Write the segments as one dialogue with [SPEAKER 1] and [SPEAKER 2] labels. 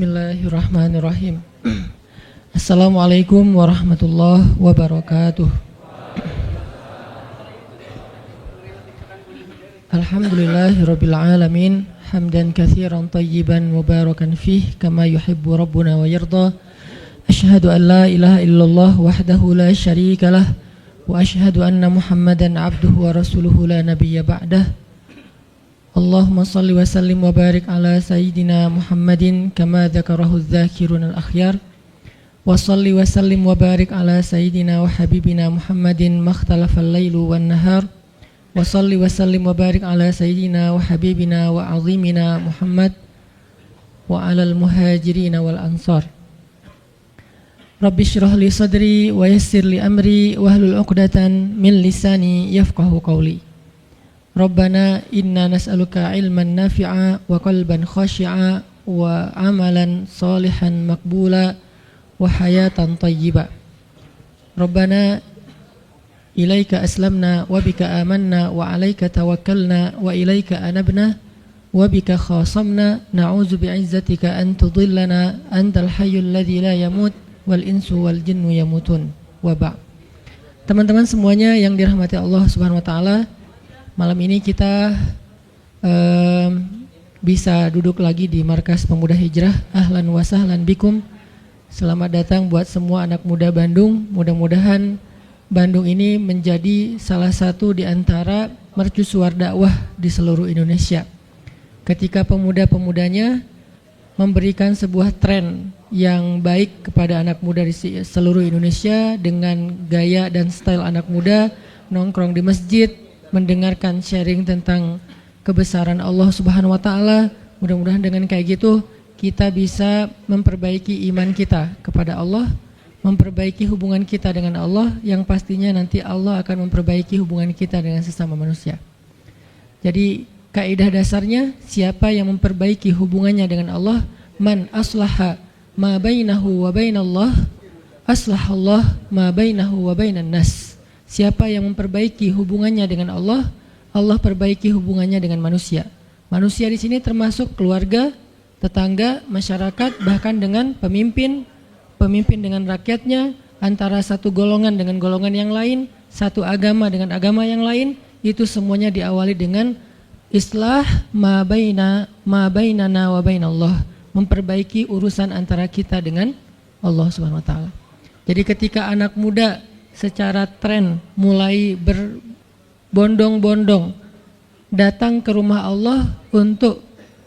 [SPEAKER 1] Bismillahirrahmanirrahim. Assalamualaikum warahmatullahi wabarakatuh. Alhamdulillahirabbil alamin, hamdan katsiran tayyiban mubarakan fih kama yuhibbu rabbuna wa yarda. Asyhadu an la ilaha illallah wahdahu la syarikalah wa asyhadu anna Muhammadan abduhu wa rasuluhu la nabiyya ba'dah. Allahumma salli wa sallim wa barik ala sayyidina Muhammadin kama dzakarahu adz-dzakirun al-akhyar. Wa salli wa sallim wa barik ala sayyidina wa habibina Muhammadin makhtalafal lailu wan nahar. Wa salli wa sallim wa barik ala sayyidina wa habibina wa azimina Muhammad wa ala al-muhajirin wal ansar. Rabbi shrah li sadri wa yassir li amri wahlul 'uqdatan min lisani yafqahu qawli. Rabbana inna nas'aluka ilman nafi'a wa qalban khashi'a wa amalan salihan maqbula wa hayatan tayyiba. Rabbana ilaika aslamna wa bika amanna wa alaika tawakkalna wa ilaika anabna wa bika khasamna na'udzu bi'izzatika an tudillana antal hayyul ladzi la yamut wal insu wal jinnu yamutun wa ba'. Teman-teman semuanya yang dirahmati Allah Subhanahu wa taala, malam ini kita bisa duduk lagi di Markas Pemuda Hijrah. Ahlan wa sahlan bikum. Selamat datang buat semua anak muda Bandung. Mudah-mudahan Bandung ini menjadi salah satu di antara mercusuar dakwah di seluruh Indonesia. Ketika pemuda-pemudanya memberikan sebuah tren yang baik kepada anak muda di seluruh Indonesia dengan gaya dan style anak muda, nongkrong di masjid, mendengarkan sharing tentang kebesaran Allah Subhanahu wa taala. Mudah-mudahan dengan kayak gitu kita bisa memperbaiki iman kita kepada Allah, memperbaiki hubungan kita dengan Allah, yang pastinya nanti Allah akan memperbaiki hubungan kita dengan sesama manusia. Jadi kaidah dasarnya, siapa yang memperbaiki hubungannya dengan Allah, man aslaha ma bainahu wa bainallah aslahallah ma bainahu wa bainan nas. Siapa yang memperbaiki hubungannya dengan Allah, Allah perbaiki hubungannya dengan manusia. Manusia di sini termasuk keluarga, tetangga, masyarakat, bahkan dengan pemimpin dengan rakyatnya, antara satu golongan dengan golongan yang lain, satu agama dengan agama yang lain. Itu semuanya diawali dengan islah ma bainana wa bainallah, memperbaiki urusan antara kita dengan Allah Subhanahu wa taala. Jadi ketika anak muda secara tren mulai berbondong-bondong datang ke rumah Allah untuk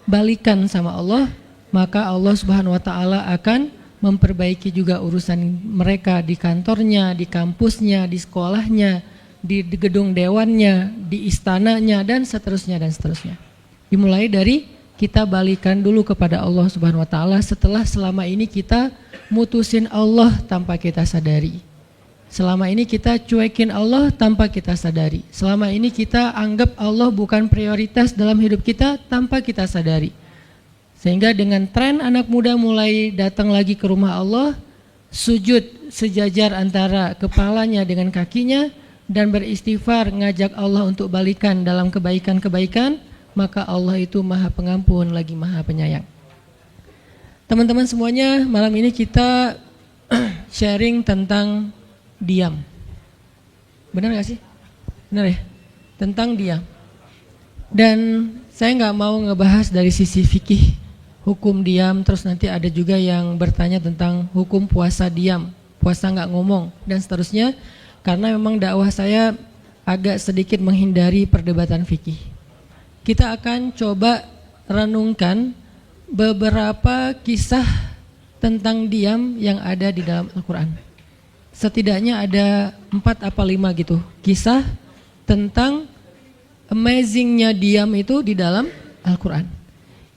[SPEAKER 1] balikan sama Allah, maka Allah Subhanahu wa taala akan memperbaiki juga urusan mereka di kantornya, di kampusnya, di sekolahnya, di gedung dewannya, di istananya, dan seterusnya dan seterusnya. Dimulai dari kita balikan dulu kepada Allah Subhanahu wa taala setelah selama ini kita mutusin Allah tanpa kita sadari. Selama ini kita cuekin Allah tanpa kita sadari. Selama ini kita anggap Allah bukan prioritas dalam hidup kita tanpa kita sadari. Sehingga dengan tren anak muda mulai datang lagi ke rumah Allah, sujud sejajar antara kepalanya dengan kakinya, dan beristighfar ngajak Allah untuk balikan dalam kebaikan-kebaikan, maka Allah itu Maha Pengampun lagi Maha Penyayang. Teman-teman semuanya, malam ini kita sharing tentang diam. Benar gak sih? Benar ya? Tentang diam. Dan saya gak mau ngebahas dari sisi fikih hukum diam, terus nanti ada juga yang bertanya tentang hukum puasa diam, puasa gak ngomong, dan seterusnya. Karena memang dakwah saya agak sedikit menghindari perdebatan fikih. Kita akan coba renungkan beberapa kisah tentang diam yang ada di dalam Al-Quran. Setidaknya ada 4 apa 5 gitu kisah tentang amazingnya diam itu di dalam Al-Quran.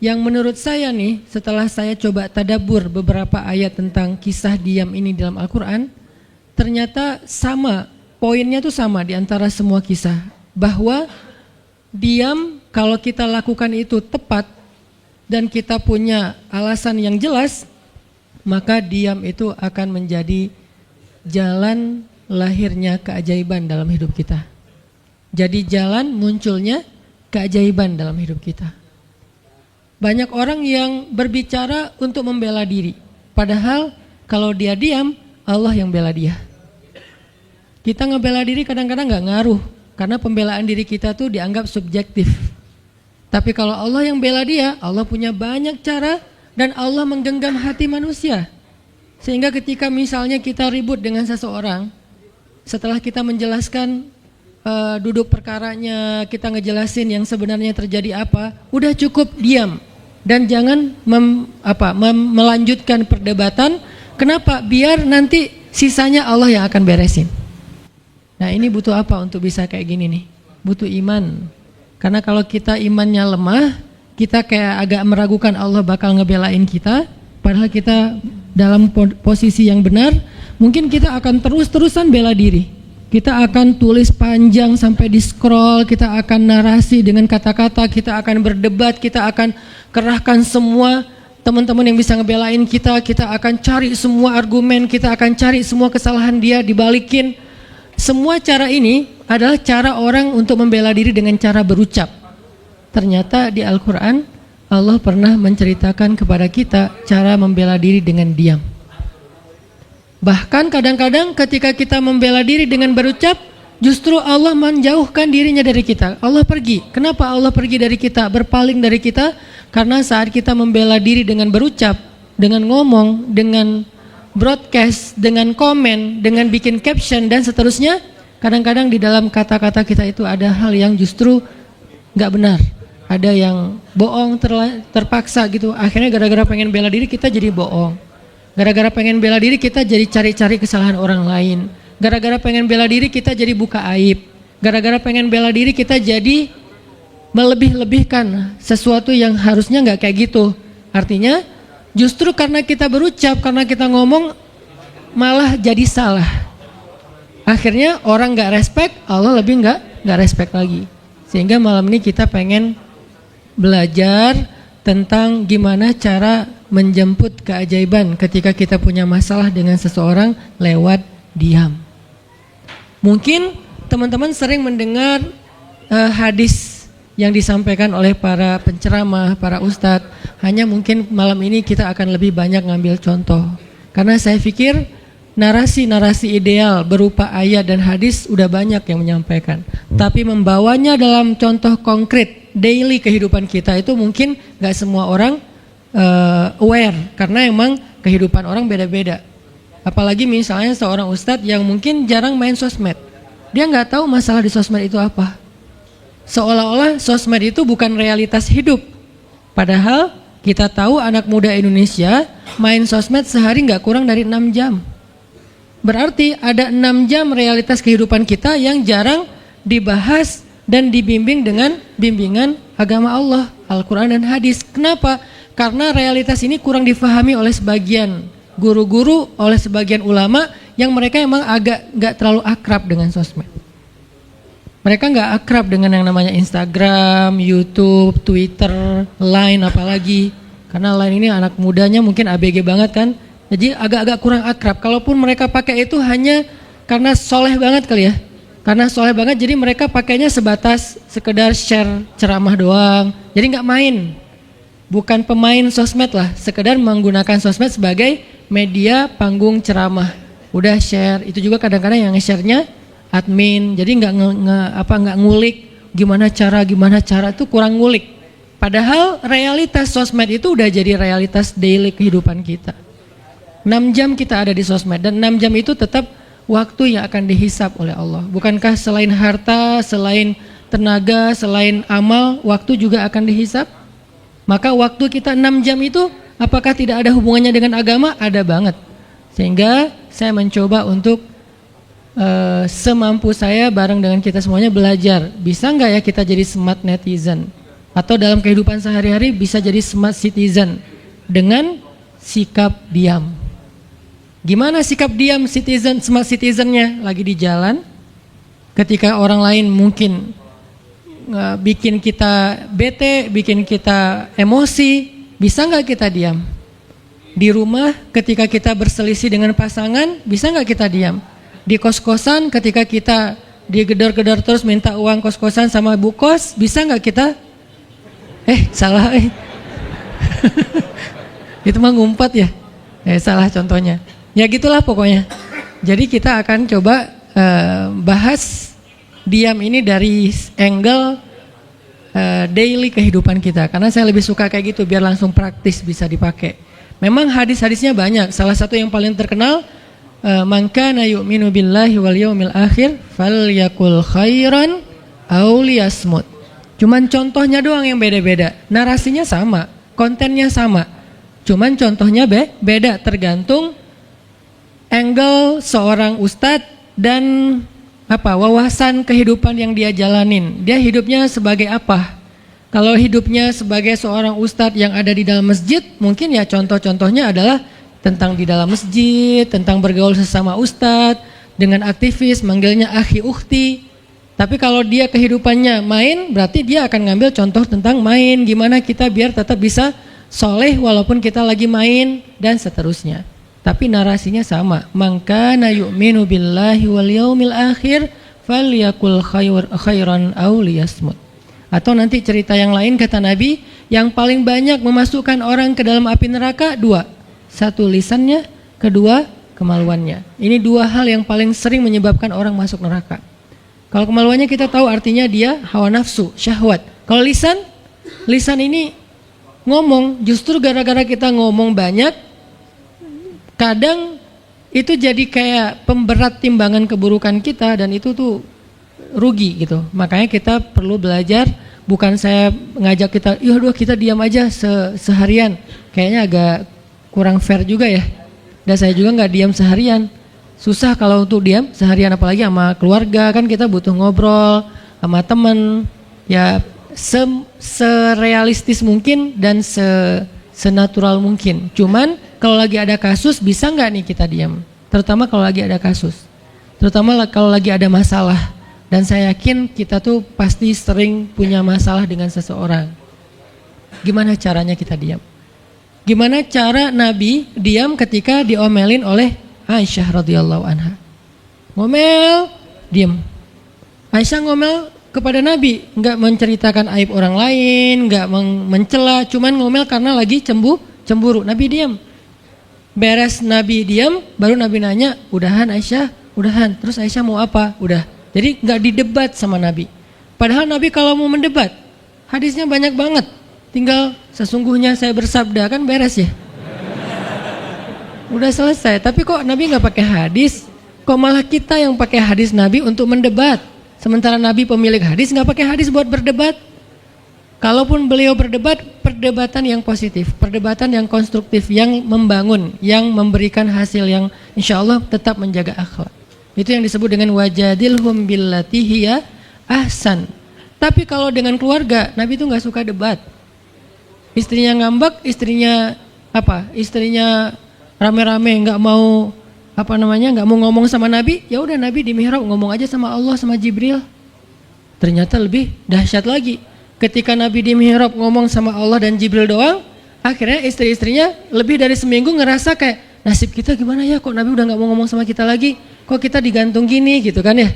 [SPEAKER 1] Yang menurut saya nih, setelah saya coba tadabbur beberapa ayat tentang kisah diam ini dalam Al-Quran, ternyata sama, poinnya tuh sama di antara semua kisah, bahwa diam kalau kita lakukan itu tepat dan kita punya alasan yang jelas, maka diam itu akan menjadi jalan lahirnya keajaiban dalam hidup kita. Jadi jalan munculnya keajaiban dalam hidup kita. Banyak orang yang berbicara untuk membela diri. Padahal kalau dia diam, Allah yang bela dia. Kita ngebela diri kadang-kadang gak ngaruh. Karena pembelaan diri kita tuh dianggap subjektif. Tapi kalau Allah yang bela dia, Allah punya banyak cara dan Allah menggenggam hati manusia. Sehingga ketika misalnya kita ribut dengan seseorang, setelah kita menjelaskan duduk perkaranya, kita ngejelasin yang sebenarnya terjadi apa, udah cukup diam dan jangan melanjutkan perdebatan. Kenapa? Biar nanti sisanya Allah yang akan beresin. Nah, ini butuh apa untuk bisa kayak gini nih? Butuh iman. Karena kalau kita imannya lemah, kita kayak agak meragukan Allah bakal ngebelain kita, padahal kita dalam posisi yang benar, mungkin kita akan terus-terusan bela diri. Kita akan tulis panjang sampai di scroll, kita akan narasi dengan kata-kata, kita akan berdebat, kita akan kerahkan semua teman-teman yang bisa ngebelain kita, kita akan cari semua argumen, kita akan cari semua kesalahan dia, dibalikin. Semua cara ini adalah cara orang untuk membela diri dengan cara berucap. Ternyata di Al-Quran Allah pernah menceritakan kepada kita cara membela diri dengan diam. Bahkan kadang-kadang ketika kita membela diri dengan berucap, justru Allah menjauhkan dirinya dari kita. Allah pergi. Kenapa Allah pergi dari kita, berpaling dari kita? Karena saat kita membela diri dengan berucap, dengan ngomong, dengan broadcast, dengan komen, dengan bikin caption dan seterusnya, kadang-kadang di dalam kata-kata kita itu ada hal yang justru gak benar. Ada yang bohong terpaksa gitu. Akhirnya gara-gara pengen bela diri kita jadi bohong. Gara-gara pengen bela diri kita jadi cari-cari kesalahan orang lain. Gara-gara pengen bela diri kita jadi buka aib. Gara-gara pengen bela diri kita jadi melebih-lebihkan sesuatu yang harusnya gak kayak gitu. Artinya justru karena kita berucap, karena kita ngomong malah jadi salah. Akhirnya orang gak respect, Allah lebih gak respect lagi. Sehingga malam ini kita pengen belajar tentang gimana cara menjemput keajaiban ketika kita punya masalah dengan seseorang lewat diam. Mungkin teman-teman sering mendengar hadis yang disampaikan oleh para penceramah, para ustadz. Hanya mungkin malam ini kita akan lebih banyak ngambil contoh. Karena saya pikir narasi-narasi ideal berupa ayat dan hadis udah banyak yang menyampaikan. Tapi membawanya dalam contoh konkret daily kehidupan kita itu mungkin gak semua orang aware. Karena emang kehidupan orang beda-beda. Apalagi misalnya seorang ustadz yang mungkin jarang main sosmed. Dia gak tahu masalah di sosmed itu apa. Seolah-olah sosmed itu bukan realitas hidup. Padahal kita tahu anak muda Indonesia main sosmed sehari gak kurang dari 6 jam. Berarti ada 6 jam realitas kehidupan kita yang jarang dibahas dan dibimbing dengan bimbingan agama Allah, Al-Quran dan hadis. Kenapa? Karena realitas ini kurang difahami oleh sebagian guru-guru, oleh sebagian ulama yang mereka emang agak gak terlalu akrab dengan sosmed. Mereka nggak akrab dengan yang namanya Instagram, YouTube, Twitter, Line apalagi. Karena Line ini anak mudanya mungkin ABG banget kan. Jadi agak-agak kurang akrab. Kalaupun mereka pakai itu hanya karena soleh banget kali ya. Karena soleh banget jadi mereka pakainya sebatas sekedar share ceramah doang. Jadi nggak main. Bukan pemain sosmed lah. Sekedar menggunakan sosmed sebagai media panggung ceramah. Udah share. Itu juga kadang-kadang yang nge-share-nya admin, jadi nggak ngulik gimana cara itu kurang ngulik. Padahal realitas sosmed itu udah jadi realitas daily kehidupan kita. 6 jam kita ada di sosmed dan 6 jam itu tetap waktu yang akan dihisap oleh Allah. Bukankah selain harta, selain tenaga, selain amal, waktu juga akan dihisap? Maka waktu kita 6 jam itu apakah tidak ada hubungannya dengan agama? Ada banget. Sehingga saya mencoba untuk semampu saya bareng dengan kita semuanya belajar. Bisa nggak ya kita jadi smart netizen? Atau dalam kehidupan sehari-hari bisa jadi smart citizen dengan sikap diam. Gimana sikap diam citizen, smart citizennya? Lagi di jalan, ketika orang lain mungkin bikin kita bete, bikin kita emosi, bisa nggak kita diam? Di rumah ketika kita berselisih dengan pasangan, bisa nggak kita diam? Di kos-kosan ketika kita digedor-gedor terus minta uang kos-kosan sama bu kos, bisa nggak kita? Itu mah ngumpat ya. Salah contohnya. Ya gitulah pokoknya. Jadi kita akan coba bahas diam ini dari angle daily kehidupan kita. Karena saya lebih suka kayak gitu biar langsung praktis bisa dipakai. Memang hadis-hadisnya banyak. Salah satu yang paling terkenal, man kana yu'minu billahi wal yaumil akhir falyakul khairan aw liyasmut. Cuman contohnya doang yang beda-beda. Narasinya sama, kontennya sama. Cuman contohnya beda tergantung angle seorang ustadz dan wawasan kehidupan yang dia jalanin. Dia hidupnya sebagai apa? Kalau hidupnya sebagai seorang ustadz yang ada di dalam masjid, mungkin ya contoh-contohnya adalah tentang di dalam masjid, tentang bergaul sesama ustadz, dengan aktivis, manggilnya akhi ukhti. Tapi kalau dia kehidupannya main, berarti dia akan ngambil contoh tentang main, gimana kita biar tetap bisa soleh walaupun kita lagi main, dan seterusnya. Tapi narasinya sama, man kana yu'minu billahi wal yaumil akhir falyakul khairan aw liyasmut. Atau nanti cerita yang lain kata Nabi, yang paling banyak memasukkan orang ke dalam api neraka dua. Satu lisannya, kedua kemaluannya. Ini dua hal yang paling sering menyebabkan orang masuk neraka. Kalau kemaluannya kita tahu artinya dia hawa nafsu, syahwat. Kalau lisan ini ngomong, justru gara-gara kita ngomong banyak, kadang itu jadi kayak pemberat timbangan keburukan kita dan itu tuh rugi gitu. Makanya kita perlu belajar, bukan saya ngajak kita, yaudah kita diam aja seharian. Kayaknya agak kurang fair juga ya. Dan saya juga nggak diam seharian. Susah kalau untuk diam seharian, apalagi sama keluarga, kan kita butuh ngobrol sama teman. Ya serealistis mungkin dan senatural mungkin. Cuman kalau lagi ada kasus, bisa nggak nih kita diam? Terutama kalau lagi ada kasus. Terutama kalau lagi ada masalah. Dan saya yakin kita tuh pasti sering punya masalah dengan seseorang. Gimana caranya kita diam? Gimana cara Nabi diam ketika diomelin oleh Aisyah radhiyallahu anha? Ngomel, diam. Aisyah ngomel kepada Nabi, nggak menceritakan aib orang lain, nggak mencela, cuman ngomel karena lagi cemburu. Nabi diam. Beres Nabi diam, baru Nabi nanya, udahan Aisyah? Udahan. Terus Aisyah mau apa? Udah. Jadi nggak didebat sama Nabi. Padahal Nabi kalau mau mendebat, hadisnya banyak banget. Tinggal sesungguhnya saya bersabda, kan beres ya. Udah selesai. Tapi kok Nabi nggak pakai hadis? Kok malah kita yang pakai hadis Nabi untuk mendebat? Sementara Nabi pemilik hadis nggak pakai hadis buat berdebat. Kalaupun beliau berdebat, perdebatan yang positif, perdebatan yang konstruktif, yang membangun, yang memberikan hasil yang insya Allah tetap menjaga akhlak. Itu yang disebut dengan wajadilhum billati hiya ahsan. Tapi kalau dengan keluarga, Nabi itu nggak suka debat. Istrinya ngambek, istrinya rame-rame nggak mau nggak mau ngomong sama Nabi, ya udah Nabi di mihrab ngomong aja sama Allah sama Jibril. Ternyata lebih dahsyat lagi. Ketika Nabi di mihrab ngomong sama Allah dan Jibril doang, akhirnya istri-istrinya lebih dari seminggu ngerasa kayak nasib kita gimana ya, kok Nabi udah nggak mau ngomong sama kita lagi, kok kita digantung gini gitu kan ya.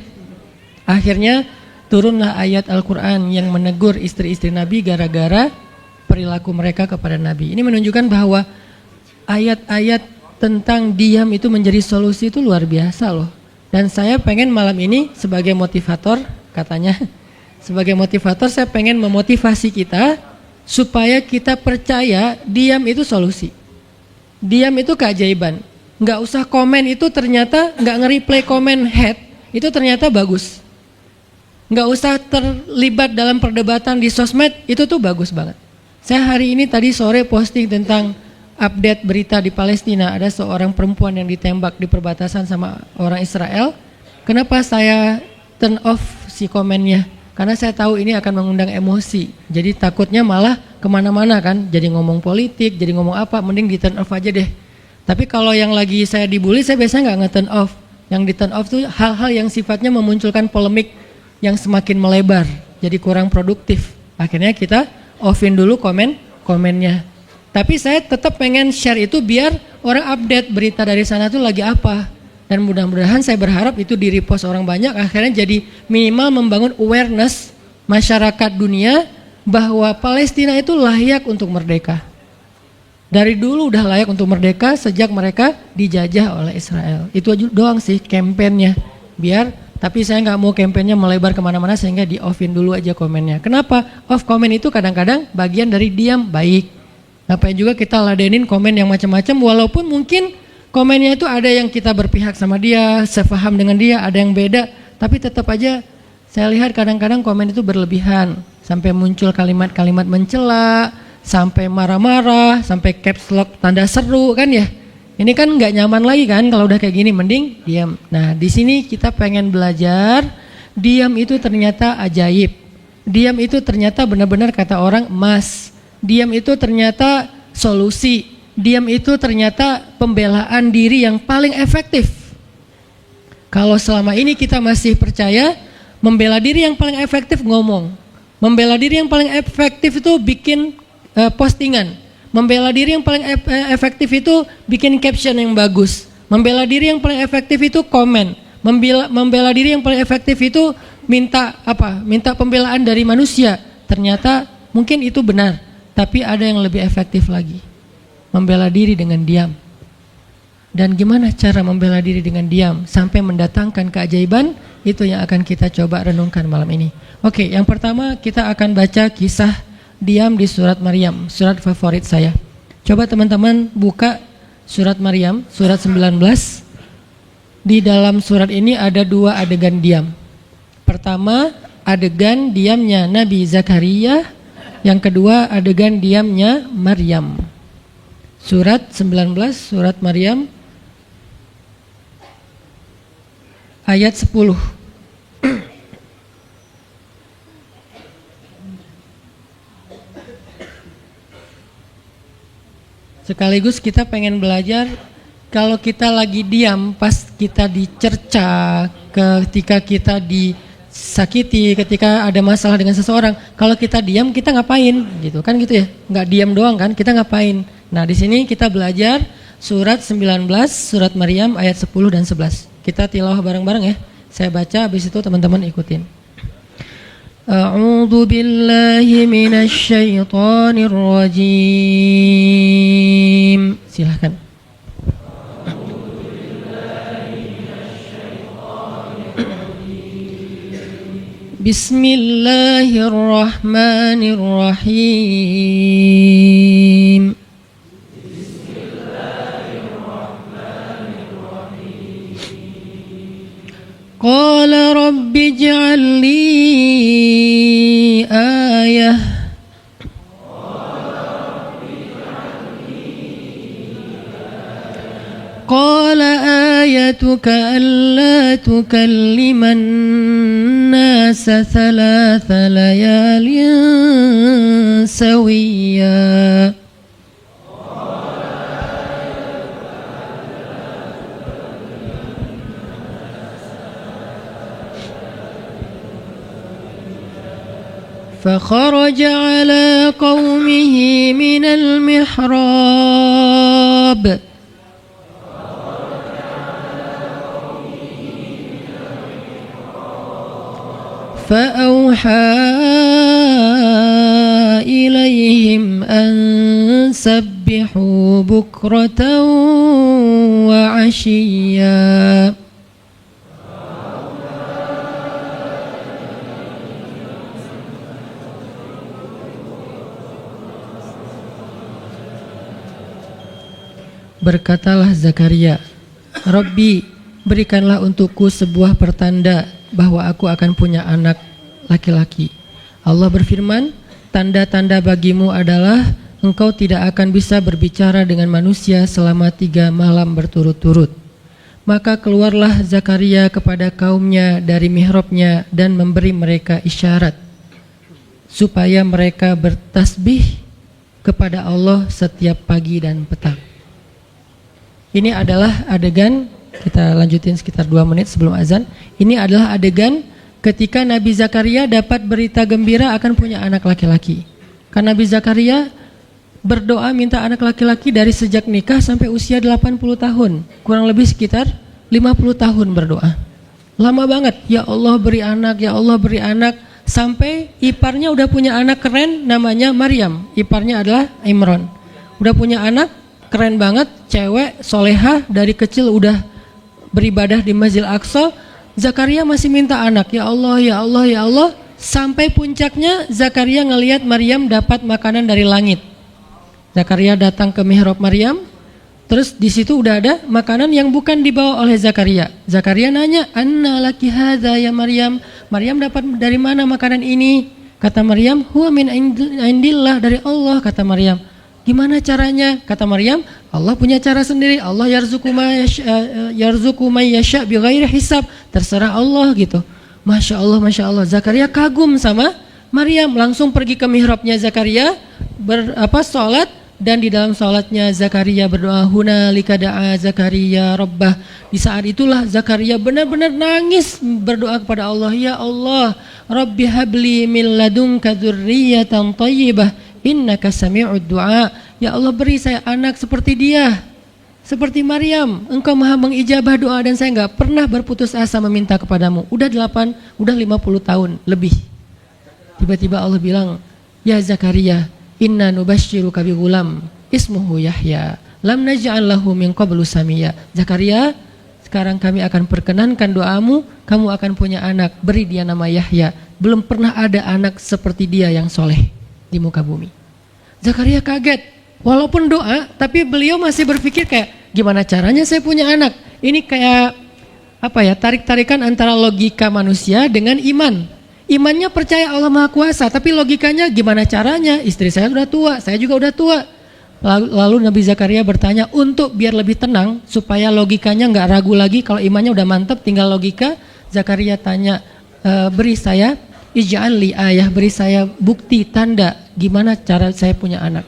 [SPEAKER 1] Akhirnya turunlah ayat Al-Quran yang menegur istri-istri Nabi gara-gara perilaku mereka kepada Nabi. Ini menunjukkan bahwa ayat-ayat tentang diam itu menjadi solusi itu luar biasa loh. Dan saya pengen malam ini sebagai motivator, katanya sebagai motivator saya pengen memotivasi kita supaya kita percaya diam itu solusi. Diam itu keajaiban. Nggak usah komen itu ternyata, nggak nge-reply komen head itu ternyata bagus. Nggak usah terlibat dalam perdebatan di sosmed, itu tuh bagus banget. Saya hari ini tadi sore posting tentang update berita di Palestina, ada seorang perempuan yang ditembak di perbatasan sama orang Israel. Kenapa saya turn off si komennya? Karena saya tahu ini akan mengundang emosi. Jadi takutnya malah kemana-mana kan, jadi ngomong politik, jadi ngomong apa, mending di turn off aja deh. Tapi kalau yang lagi saya dibully, saya biasanya nggak nge-turn off. Yang di turn off tuh hal-hal yang sifatnya memunculkan polemik yang semakin melebar, jadi kurang produktif. Akhirnya kita offin dulu komennya. Tapi saya tetap pengen share itu biar orang update berita dari sana tuh lagi apa. Dan mudah-mudahan saya berharap itu di repost orang banyak, akhirnya jadi minimal membangun awareness masyarakat dunia bahwa Palestina itu layak untuk merdeka. Dari dulu udah layak untuk merdeka sejak mereka dijajah oleh Israel. Itu aja doang sih kampanyenya. Tapi saya nggak mau kampanyenya melebar kemana-mana sehingga di offin dulu aja komennya. Kenapa? Off komen itu kadang-kadang bagian dari diam baik. Ngapain juga kita ladenin komen yang macam-macam, walaupun mungkin komennya itu ada yang kita berpihak sama dia, sepaham dengan dia, ada yang beda, tapi tetap aja saya lihat kadang-kadang komen itu berlebihan, sampai muncul kalimat-kalimat mencela, sampai marah-marah, sampai caps lock tanda seru kan ya. Ini kan nggak nyaman lagi kan kalau udah kayak gini, mending diam. Nah di sini kita pengen belajar, diam itu ternyata ajaib. Diam itu ternyata benar-benar kata orang emas. Diam itu ternyata solusi. Diam itu ternyata pembelaan diri yang paling efektif. Kalau selama ini kita masih percaya membela diri yang paling efektif ngomong. Membela diri yang paling efektif itu bikin postingan. Membela diri yang paling efektif itu bikin caption yang bagus. Membela diri yang paling efektif itu komen. Membela diri yang paling efektif itu minta pembelaan dari manusia. Ternyata mungkin itu benar, tapi ada yang lebih efektif lagi. Membela diri dengan diam. Dan gimana cara membela diri dengan diam sampai mendatangkan keajaiban, itu yang akan kita coba renungkan malam ini. Oke, yang pertama kita akan baca kisah diam di surat Maryam, surat favorit saya. Coba teman-teman buka surat Maryam, surat 19. Di dalam surat ini ada 2 adegan diam. Pertama, adegan diamnya Nabi Zakaria. Yang kedua, adegan diamnya Maryam. Surat 19, surat Maryam, ayat 10. Sekaligus kita pengen belajar kalau kita lagi diam pas kita dicerca, ketika kita disakiti, ketika ada masalah dengan seseorang, kalau kita diam kita ngapain gitu kan gitu ya, nggak diam doang kan, kita ngapain. Nah di sini kita belajar surat 19, surat Maryam ayat 10 dan 11. Kita tilawah bareng-bareng ya, saya baca habis itu teman-teman ikutin. A'udzu billahi minasy syaithanir rajim. Silakan. Bismillahirrahmanirrahim. Qala rabbi ij'al li ayah. Qala ayatuka alla tukalliman nasa thalatha layalin sawiyya. فخرج على قومه من المحراب فأوحى إليهم أن سبحوا بكرة وعشيا. Berkatalah Zakaria, Rabbi, berikanlah untukku sebuah pertanda bahwa aku akan punya anak laki-laki. Allah berfirman, tanda-tanda bagimu adalah engkau tidak akan bisa berbicara dengan manusia selama 3 malam berturut-turut. Maka keluarlah Zakaria kepada kaumnya dari mihrabnya dan memberi mereka isyarat supaya mereka bertasbih kepada Allah setiap pagi dan petang. Ini adalah adegan, kita lanjutin sekitar 2 menit sebelum azan. Ini adalah adegan ketika Nabi Zakaria dapat berita gembira akan punya anak laki-laki. Karena Nabi Zakaria berdoa minta anak laki-laki dari sejak nikah sampai usia 80 tahun. Kurang lebih sekitar 50 tahun berdoa. Lama banget, ya Allah beri anak, ya Allah beri anak. Sampai iparnya udah punya anak keren namanya Maryam. Iparnya adalah Imran. udah punya anak, keren banget, cewek, solehah, dari kecil udah beribadah di Masjid Aqsa. Zakaria masih minta anak, ya Allah, ya Allah, ya Allah. Sampai puncaknya Zakaria ngelihat Maryam dapat makanan dari langit. Zakaria datang ke mihrab Maryam, terus di situ udah ada makanan yang bukan dibawa oleh Zakaria. Zakaria nanya, "Anna laki hadza ya Maryam?" Maryam dapat dari mana makanan ini? Kata Maryam, "Huwa min indillah," dari Allah, kata Maryam. Gimana caranya? Kata Maryam, Allah punya cara sendiri. Allah yarzuqu may yasha bighairi hisab. Terserah Allah gitu. Masya Allah, Masya Allah. Zakaria kagum sama Maryam, langsung pergi ke mihrabnya Zakaria, sholat. Dan di dalam sholatnya Zakaria berdoa, hunalika da'a Zakaria rabbah. Di saat itulah Zakaria benar-benar nangis berdoa kepada Allah, ya Allah, Rabbi habli min ladunka dzurriyyatan thayyibah innaka sami'ud du'a. Ya Allah, beri saya anak seperti dia, seperti Maryam. Engkau maha mengijabah doa dan saya enggak pernah berputus asa meminta kepadamu. Udah 50 tahun lebih. Tiba-tiba Allah bilang, ya Zakaria, inna nubasyiruka bi ghulam ismuhu Yahya lam naj'al lahu min qablu samia. Zakaria, sekarang kami akan perkenankan doamu, kamu akan punya anak, beri dia nama Yahya. Belum pernah ada anak seperti dia yang soleh di muka bumi. Zakaria kaget, walaupun doa, tapi beliau masih berpikir kayak, gimana caranya saya punya anak? Ini kayak tarik-tarikan antara logika manusia dengan iman. Imannya percaya Allah Maha Kuasa, tapi logikanya gimana caranya? Istri saya sudah tua, saya juga udah tua. Lalu Nabi Zakaria bertanya untuk biar lebih tenang, supaya logikanya nggak ragu lagi. Kalau imannya udah mantap, tinggal logika. Zakaria tanya, beri saya ij'al li ayah, beri saya bukti tanda gimana cara saya punya anak.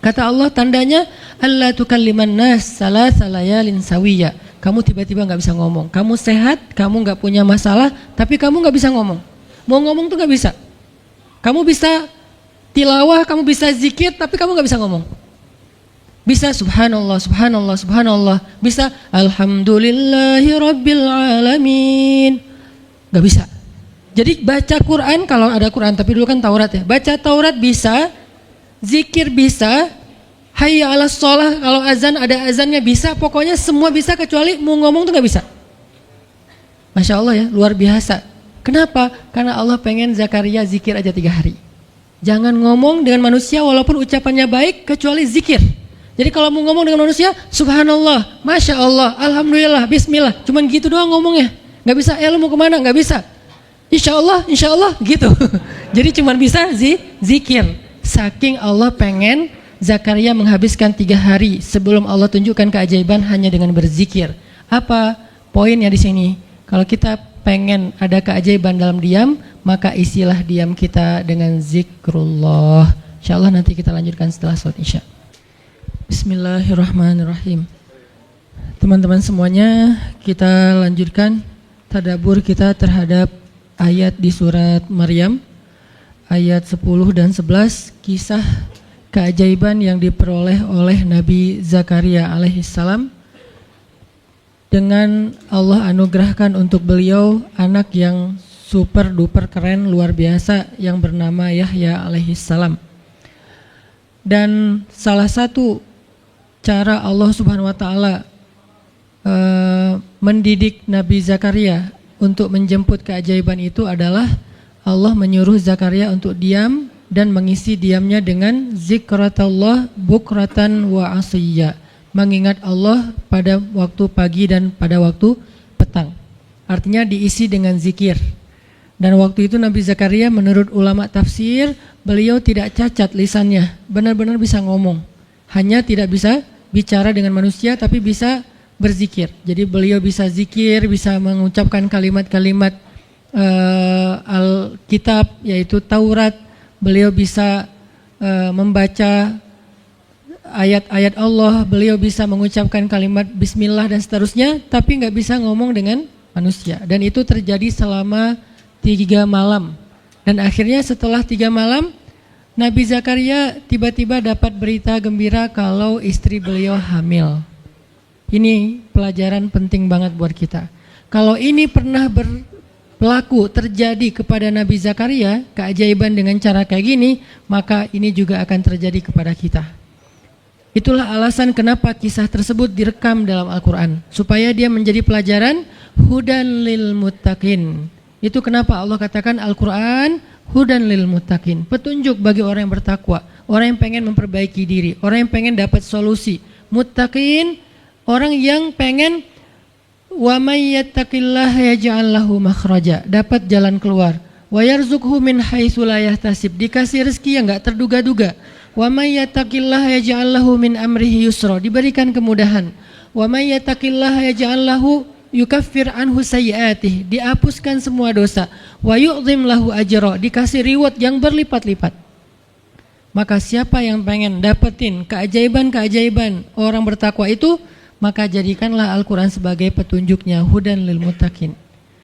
[SPEAKER 1] Kata Allah, tandanya alla tukalliman nas salasa layalin sawiya. Kamu tiba-tiba nggak bisa ngomong. Kamu sehat, kamu nggak punya masalah, tapi kamu nggak bisa ngomong. Mau ngomong tuh gak bisa. Kamu bisa tilawah, kamu bisa zikir, tapi kamu gak bisa ngomong. Bisa subhanallah, subhanallah, subhanallah. Bisa alhamdulillahi rabbil alamin. Gak bisa. Jadi baca Quran, kalau ada Quran, tapi dulu kan Taurat ya. Baca Taurat bisa, zikir bisa, hayya ala sholah, kalau azan ada azannya bisa. Pokoknya semua bisa kecuali mau ngomong tuh gak bisa. Masya Allah ya, luar biasa. Kenapa? Karena Allah pengen Zakaria zikir aja 3 hari. Jangan ngomong dengan manusia walaupun ucapannya baik kecuali zikir. Jadi kalau mau ngomong dengan manusia, subhanallah, masya Allah, alhamdulillah, bismillah. Cuman gitu doang ngomongnya. Gak bisa, lu mau kemana? Gak bisa. Insya Allah gitu. Jadi cuman bisa zikir. Saking Allah pengen Zakaria menghabiskan 3 hari sebelum Allah tunjukkan keajaiban hanya dengan berzikir. Apa poinnya di sini? Kalau kita pengen ada keajaiban dalam diam, maka isilah diam kita dengan zikrullah. InsyaAllah nanti kita lanjutkan setelah sholat isya. Bismillahirrahmanirrahim. Teman-teman semuanya, kita lanjutkan tadabbur kita terhadap ayat di surat Maryam, ayat 10 dan 11, kisah keajaiban yang diperoleh oleh Nabi Zakaria alaihissalam. Dengan Allah anugerahkan untuk beliau anak yang super duper keren luar biasa yang bernama Yahya alaihissalam. Dan salah satu cara Allah Subhanahu wa taala mendidik Nabi Zakaria untuk menjemput keajaiban itu adalah Allah menyuruh Zakaria untuk diam dan mengisi diamnya dengan zikratullah bukratan wa asiyya, mengingat Allah pada waktu pagi dan pada waktu petang. Artinya diisi dengan zikir. Dan waktu itu Nabi Zakaria menurut ulama tafsir, beliau tidak cacat lisannya, benar-benar bisa ngomong. Hanya tidak bisa bicara dengan manusia tapi bisa berzikir. Jadi beliau bisa zikir, bisa mengucapkan kalimat-kalimat Alkitab yaitu Taurat. Beliau bisa membaca ayat-ayat Allah, beliau bisa mengucapkan kalimat bismillah dan seterusnya, tapi nggak bisa ngomong dengan manusia. Dan itu terjadi selama 3 malam. Dan akhirnya setelah 3 malam, Nabi Zakaria tiba-tiba dapat berita gembira kalau istri beliau hamil. Ini pelajaran penting banget buat kita. Kalau ini pernah berlaku terjadi kepada Nabi Zakaria, keajaiban dengan cara kayak gini, maka ini juga akan terjadi kepada kita. Itulah alasan kenapa kisah tersebut direkam dalam Al-Quran, supaya dia menjadi pelajaran hudan lil muttaqin. Itu kenapa Allah katakan Al-Quran hudan lil muttaqin, petunjuk bagi orang yang bertakwa, orang yang pengen memperbaiki diri, orang yang pengen dapat solusi. Muttaqin, orang yang pengen wa may yattaqillaha yaj'al lahu makhraja, dapat jalan keluar. Wa yarzuqhu min haitsu la yahtasib, dikasih rezeki yang enggak terduga-duga. Wa may yattaqillaha yaj'al lahu min amrihi yusra, diberikan kemudahan. Wa may yattaqillaha yaj'al lahu yukaffir anhu sayyi'atih, dihapuskan semua dosa. Wa yu'dhim lahu ajra, dikasih reward yang berlipat-lipat. Maka siapa yang pengen dapetin keajaiban-keajaiban orang bertakwa itu, maka jadikanlah Al-Quran sebagai petunjuknya, hudan lil muttaqin.